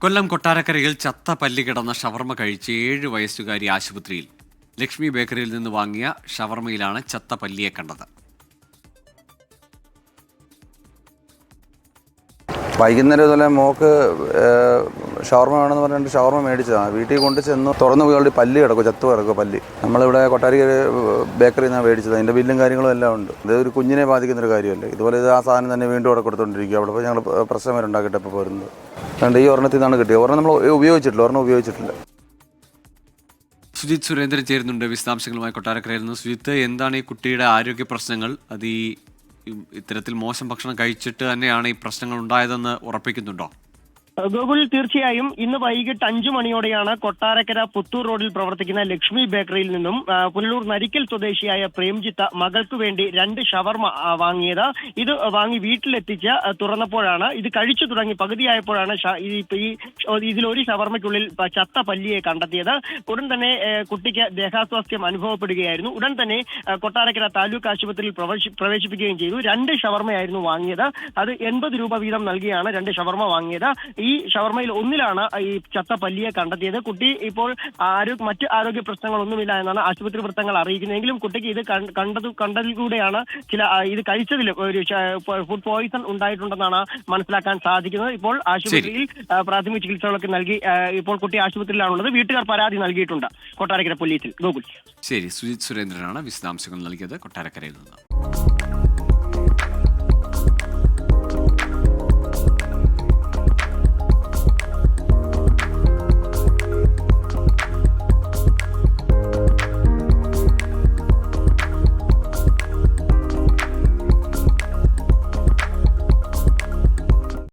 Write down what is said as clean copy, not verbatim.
കൊല്ലം കൊട്ടാരക്കരയിൽ ചത്ത പല്ലി കിടന്ന ഷവർമ കഴിച്ച് 7 വയസ്സുകാരി ആശുപത്രിയിൽ. ലക്ഷ്മി ബേക്കറിയിൽ നിന്ന് വാങ്ങിയ ഷവർമയിലാണ് ചത്ത പല്ലിയെ കണ്ടത്. വൈകുന്നേരം ഇതുപോലെ മോക്ക് ഷവർമ വേണമെന്ന് പറഞ്ഞിട്ട് ഷവർമ മേടിച്ചതാണ്. വീട്ടിൽ കൊണ്ട് ചെന്ന് തുറന്നു പോയി പല്ലി കിടക്കും, ചത്തു കിടക്കും പല്ലി. നമ്മളിവിടെ കൊട്ടാരക്കര ബേക്കറിയിൽ നിന്നാണ് മേടിച്ചത്. അതിൻ്റെ ബില്ലും കാര്യങ്ങളും എല്ലാം ഉണ്ട്. ഇത് ഒരു കുഞ്ഞിനെ ബാധിക്കുന്നൊരു കാര്യമല്ലേ. ഇതുപോലെ ഇത് ആ സാധനം തന്നെ വീണ്ടും അവിടെ കൊടുത്തുകൊണ്ടിരിക്കുക. അവിടെ പോയി ഞങ്ങൾ പ്രശ്നം വരെ ഉണ്ടാക്കിയിട്ട് ഇപ്പോൾ പോരുന്നത്. അതുകൊണ്ട് ഈ ഒരെണ്ണത്തിൽ നിന്നാണ് കിട്ടിയത്. ഒരെണ്ണം നമ്മൾ ഉപയോഗിച്ചിട്ടില്ല. സുജിത് സുരേന്ദ്രൻ ചേരുന്നുണ്ട് വിശദാംശങ്ങളുമായി കൊട്ടാരക്കരയിൽ നിന്ന്. സുജിത്ത്, എന്താണ് ഈ കുട്ടിയുടെ ആരോഗ്യ പ്രശ്നങ്ങൾ? അത് ഈ ഇത്തരത്തിൽ മോശം ഭക്ഷണം കഴിച്ചിട്ട് തന്നെയാണ് ഈ പ്രശ്നങ്ങൾ ഉണ്ടായതെന്ന് ഉറപ്പിക്കുന്നുണ്ടോ? ഗോകുൽ, തീർച്ചയായും ഇന്ന് വൈകിട്ട് 5 മണിയോടെയാണ് കൊട്ടാരക്കര പുത്തൂർ റോഡിൽ പ്രവർത്തിക്കുന്ന ലക്ഷ്മി ബേക്കറിയിൽ നിന്നും പുനലൂർ നരിക്കൽ സ്വദേശിയായ പ്രേംജിത്ത് മകൾക്ക് വേണ്ടി 2 ഷവർമ വാങ്ങിയത്. ഇത് വാങ്ങി വീട്ടിലെത്തിച്ച് തുറന്നപ്പോഴാണ്, ഇത് കഴിച്ചു തുടങ്ങി പകുതിയായപ്പോഴാണ് ഇതിലൊരു ഷവർമയ്ക്കുള്ളിൽ ചത്ത പല്ലിയെ കണ്ടെത്തിയത്. ഉടൻ തന്നെ കുട്ടിക്ക് ദേഹാസ്വാസ്ഥ്യം അനുഭവപ്പെടുകയായിരുന്നു. ഉടൻ തന്നെ കൊട്ടാരക്കര താലൂക്ക് ആശുപത്രിയിൽ പ്രവേശിപ്പിക്കുകയും ചെയ്തു. 2 ഷവർമയായിരുന്നു വാങ്ങിയത്. അത് 80 രൂപ വീതം നൽകിയാണ് 2 ഷവർമ വാങ്ങിയത്. ഈ ഷവർമയിൽ ഒന്നിലാണ് ഈ ചത്ത പല്ലിയെ കണ്ടെത്തിയത്. കുട്ടി ഇപ്പോൾ മറ്റ് ആരോഗ്യ പ്രശ്നങ്ങളൊന്നുമില്ല എന്നാണ് ആശുപത്രി വൃത്തങ്ങൾ അറിയിക്കുന്നതെങ്കിലും കുട്ടിക്ക് ഇത് കണ്ടതിലൂടെയാണ് ഇത് കഴിച്ചതിൽ ഒരു ഫുഡ് പോയിസൺ ഉണ്ടായിട്ടുണ്ടെന്നാണ് മനസ്സിലാക്കാൻ സാധിക്കുന്നത്. ഇപ്പോൾ ആശുപത്രിയിൽ പ്രാഥമിക ചികിത്സകളൊക്കെ നൽകി ഇപ്പോൾ കുട്ടി ആശുപത്രിയിലാണുള്ളത്. വീട്ടുകാർ പരാതി നൽകിയിട്ടുണ്ട് കൊട്ടാരക്കര പോലീസിൽ. ഗോകുൽ. ശരി, സുജിത് സുരേന്ദ്രനാണ് വിശദാംശങ്ങൾ നൽകിയത് കൊട്ടാരക്കരയിൽ നിന്ന്.